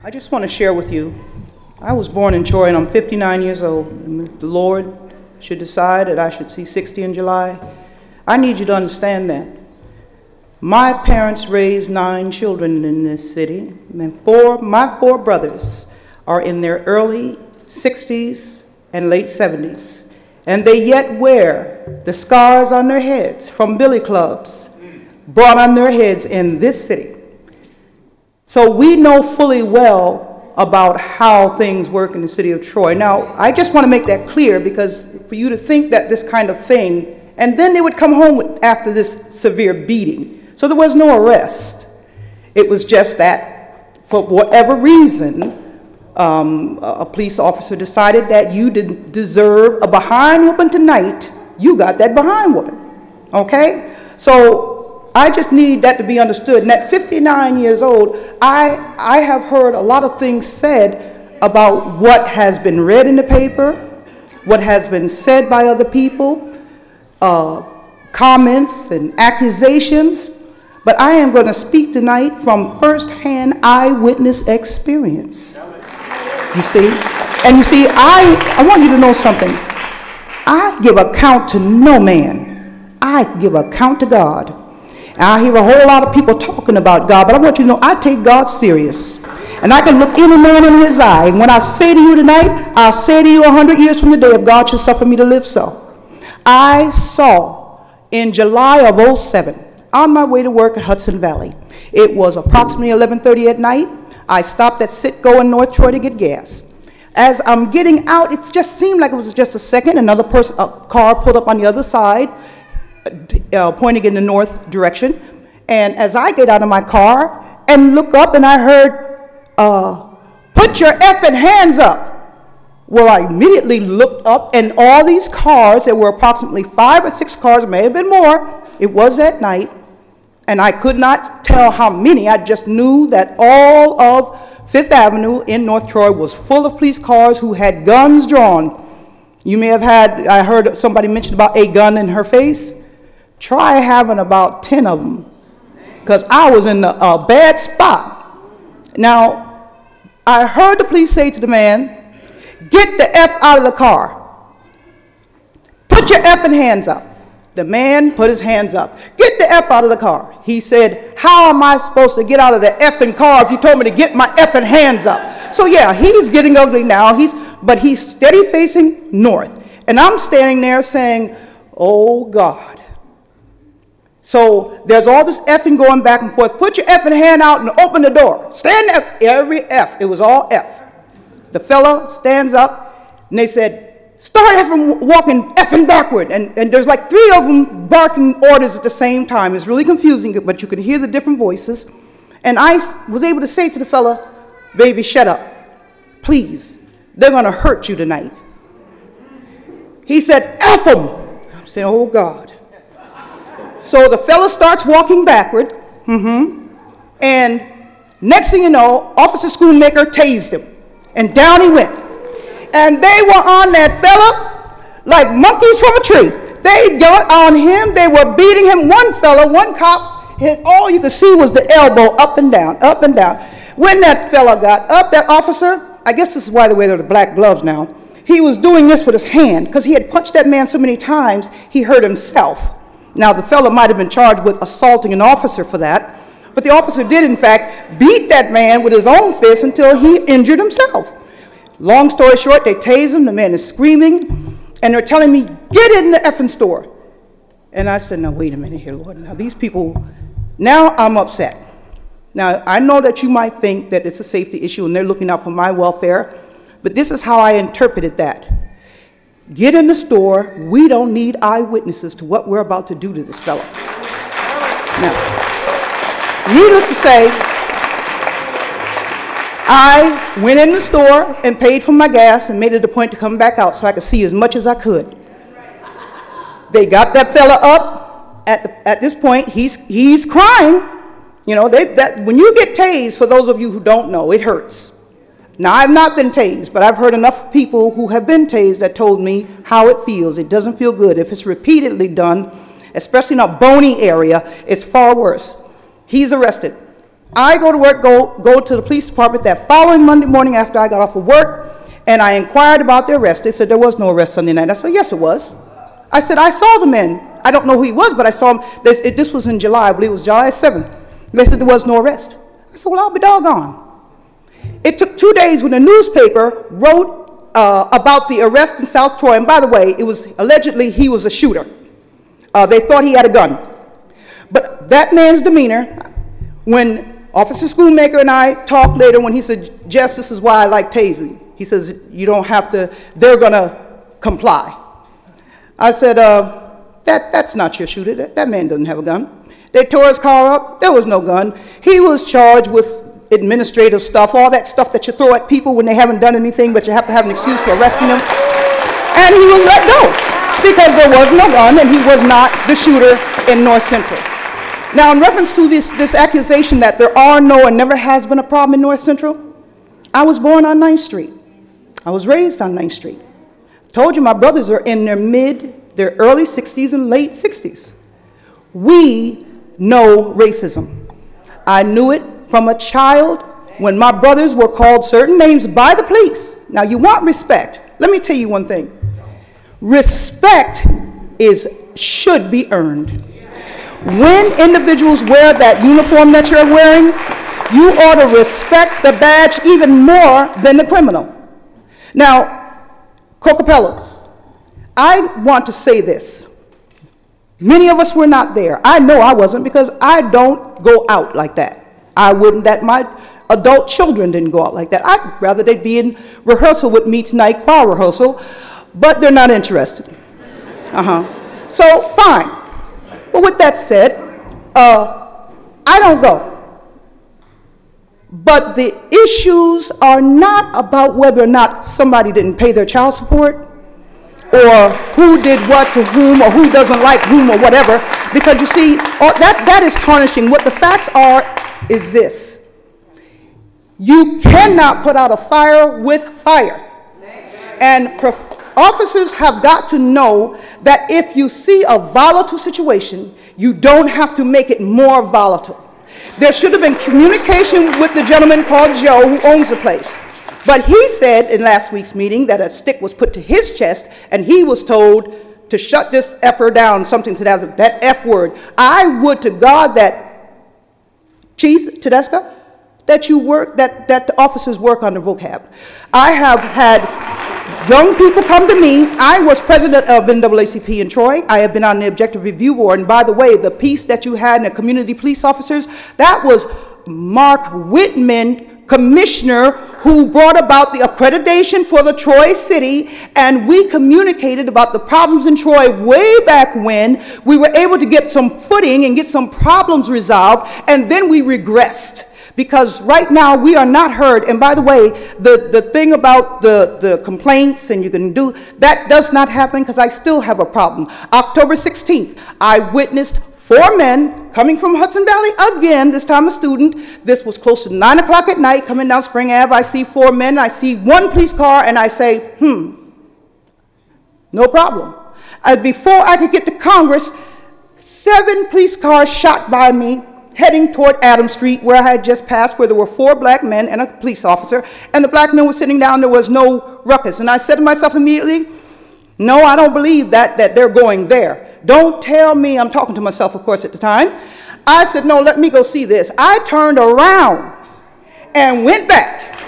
I just want to share with you, I was born in Troy and I'm 59 years old. And if the Lord should decide that I should see 60 in July, I need you to understand that. My parents raised 9 children in this city, and my 4 brothers are in their early 60s and late 70s, and they yet wear the scars on their heads from billy clubs brought on their heads in this city. So we know fully well about how things work in the city of Troy. Now, I just want to make that clear, because for you to think that this kind of thing, and then they would come home after this severe beating. So there was no arrest. It was just that, for whatever reason, a police officer decided that you didn't deserve a behind whooping tonight. You got that behind whooping, okay? So I just need that to be understood. And at 59 years old, I have heard a lot of things said about what has been read in the paper, what has been said by other people, comments and accusations. But I am going to speak tonight from firsthand eyewitness experience. You see? And you see, I want you to know something. I give account to no man. I give account to God. And I hear a whole lot of people talking about God, but I want you to know I take God serious. And I can look any man in his eye. And when I say to you tonight, I'll say to you 100 years from the day, if God should suffer me to live so. I saw in July of 07, on my way to work at Hudson Valley. It was approximately 11:30 at night. I stopped at Citgo in North Troy to get gas. As I'm getting out, it just seemed like it was just a second. Another car pulled up on the other side, pointing in the north direction. And as I get out of my car and look up, and I heard, "Put your effing hands up." Well, I immediately looked up, and all these cars, there were approximately 5 or 6 cars, may have been more. It was at night, and I could not tell how many. I just knew that all of Fifth Avenue in North Troy was full of police cars who had guns drawn. You may have had, I heard somebody mention about a gun in her face. Try having about 10 of them, because I was in a bad spot. Now, I heard the police say to the man, "Get the F out of the car. Put your effing hands up." The man put his hands up. "Get the F out of the car." He said, "How am I supposed to get out of the effing car if you told me to get my effing hands up?" So yeah, he's getting ugly now, but he's steady facing north. And I'm standing there saying, "Oh God." So there's all this effing going back and forth. "Put your effing hand out and open the door. Stand up." Every F, it was all F. The fella stands up, and they said, "Start effing walking effing backward." And there's like 3 of them barking orders at the same time. It's really confusing, but you can hear the different voices. And I was able to say to the fella, "Baby, shut up. Please. They're going to hurt you tonight." He said, "F them." I'm saying, oh God. So the fella starts walking backward. And next thing you know, Officer Schoonmaker tased him. And down he went. And they were on that fella like monkeys from a tree. They got on him. They were beating him. One fella, one cop, all you could see was the elbow up and down, up and down. When that fella got up, that officer, I guess this is why they wear the black gloves now, he was doing this with his hand, because he had punched that man so many times, he hurt himself. Now, the fella might have been charged with assaulting an officer for that, but the officer did, in fact, beat that man with his own fist until he injured himself. Long story short, they tased him. The man is screaming, and they're telling me, "Get in the effing store." And I said, "Now, wait a minute here, Lord. Now, these people, now I'm upset. Now, I know that you might think that it's a safety issue and they're looking out for my welfare, but this is how I interpreted that. Get in the store. We don't need eyewitnesses to what we're about to do to this fellow." Now, needless to say, I went in the store and paid for my gas and made it a point to come back out so I could see as much as I could. They got that fella up. At this point, he's crying. You know, when you get tased, for those of you who don't know, it hurts. Now, I've not been tased, but I've heard enough people who have been tased that told me how it feels. It doesn't feel good. If it's repeatedly done, especially in a bony area, it's far worse. He's arrested. I go to work, go to the police department that following Monday morning after I got off of work, and I inquired about the arrest. They said there was no arrest Sunday night. I said, yes, it was. I said, I saw the man. I don't know who he was, but I saw him. This was in July. I believe it was July 7th. They said there was no arrest. I said, well, I'll be doggone. It took 2 days when the newspaper wrote about the arrest in South Troy. And by the way, it was allegedly he was a shooter. They thought he had a gun. But that man's demeanor, when Officer Schoonmaker and I talked later, when he said, Jess, this is why I like tasing. He says, you don't have to, they're going to comply. I said, that's not your shooter. That man doesn't have a gun. They tore his car up. There was no gun. He was charged with administrative stuff, all that stuff that you throw at people when they haven't done anything, but you have to have an excuse for arresting them. And he was let go because there was no gun and he was not the shooter in North Central. Now, in reference to this accusation that there are no and never has been a problem in North Central, I was born on 9th Street. I was raised on 9th Street. I told you my brothers are in their early 60s and late 60s. We know racism. I knew it from a child when my brothers were called certain names by the police. Now, you want respect. Let me tell you one thing. Respect should be earned. When individuals wear that uniform that you're wearing, you ought to respect the badge even more than the criminal. Now, Cocapellas, I want to say this. Many of us were not there. I know I wasn't because I don't go out like that. I wouldn't that my adult children didn't go out like that. I'd rather they'd be in rehearsal with me tonight, choir rehearsal, but they're not interested. So, fine. But with that said, I don't go. But the issues are not about whether or not somebody didn't pay their child support or who did what to whom or who doesn't like whom or whatever, because you see, that is tarnishing. What the facts are is this. You cannot put out a fire with fire. And officers have got to know that if you see a volatile situation, you don't have to make it more volatile. There should have been communication with the gentleman called Joe who owns the place. But he said in last week's meeting that a stick was put to his chest and he was told to shut this effer down, something to that F word. I would to God that, Chief Tedesca, that the officers work on the vocab. I have had young people come to me. I was president of NAACP in Troy. I have been on the Objective Review Board. And by the way, the piece that you had in the community police officers, that was Mark Whitman, commissioner, who brought about the accreditation for the Troy City. And we communicated about the problems in Troy way back when. We were able to get some footing and get some problems resolved. And then we regressed. Because right now we are not heard. And by the way, the thing about the complaints and you can do, that does not happen because I still have a problem. October 16th, I witnessed 4 men coming from Hudson Valley again, this time a student. This was close to 9 o'clock at night coming down Spring Ave. I see 4 men, I see 1 police car and I say, no problem. Before I could get to Congress, 7 police cars shot by me, heading toward Adams Street, where I had just passed, where there were 4 black men and a police officer, and the black men were sitting down. There was no ruckus. And I said to myself immediately, no, I don't believe that they're going there. Don't tell me, I'm talking to myself, of course, at the time. I said, no, let me go see this. I turned around and went back.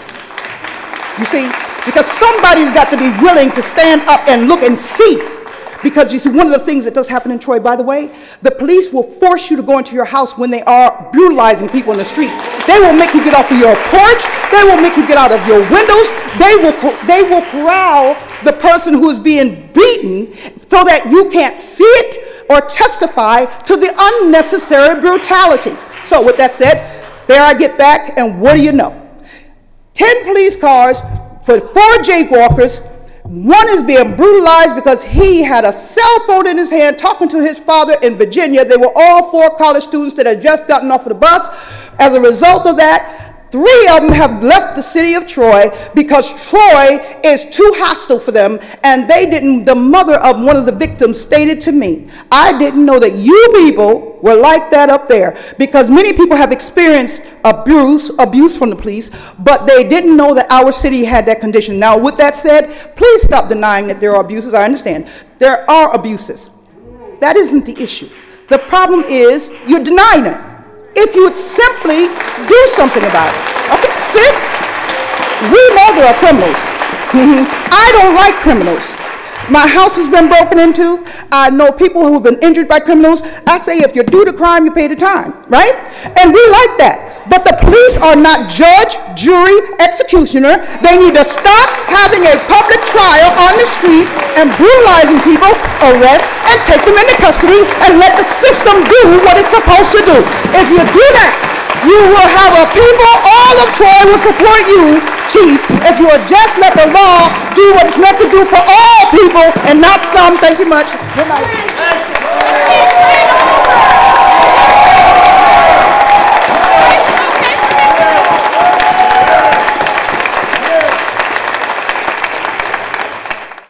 You see, because somebody's got to be willing to stand up and look and see. Because you see, one of the things that does happen in Troy, by the way, the police will force you to go into your house when they are brutalizing people in the street. They will make you get off of your porch. They will make you get out of your windows. They will corral the person who is being beaten so that you can't see it or testify to the unnecessary brutality. So with that said, there I get back, and what do you know? 10 police cars for 4 jaywalkers. 1 is being brutalized because he had a cell phone in his hand talking to his father in Virginia. They were all 4 college students that had just gotten off of the bus. As a result of that, 3 of them have left the city of Troy because Troy is too hostile for them, and they didn't. The mother of one of the victims stated to me, I didn't know that you people were like that up there, because many people have experienced abuse from the police, but they didn't know that our city had that condition. Now, with that said, please stop denying that there are abuses. I understand. There are abuses. That isn't the issue. The problem is you're denying it. If you would simply do something about it. Okay, see? We know there are criminals. I don't like criminals. My house has been broken into. I know people who have been injured by criminals. I say if you do the crime, you pay the time, right? And we like that. But the police are not judge, jury, executioner. They need to stop having a public trial on the streets and brutalizing people, arrest, and take them into custody and let the system do what it's supposed to do. If you do that, you will have a people, all of Troy will support you, Chief, if you will just let the law do what it's meant to do for all people and not some. Thank you much. Good night.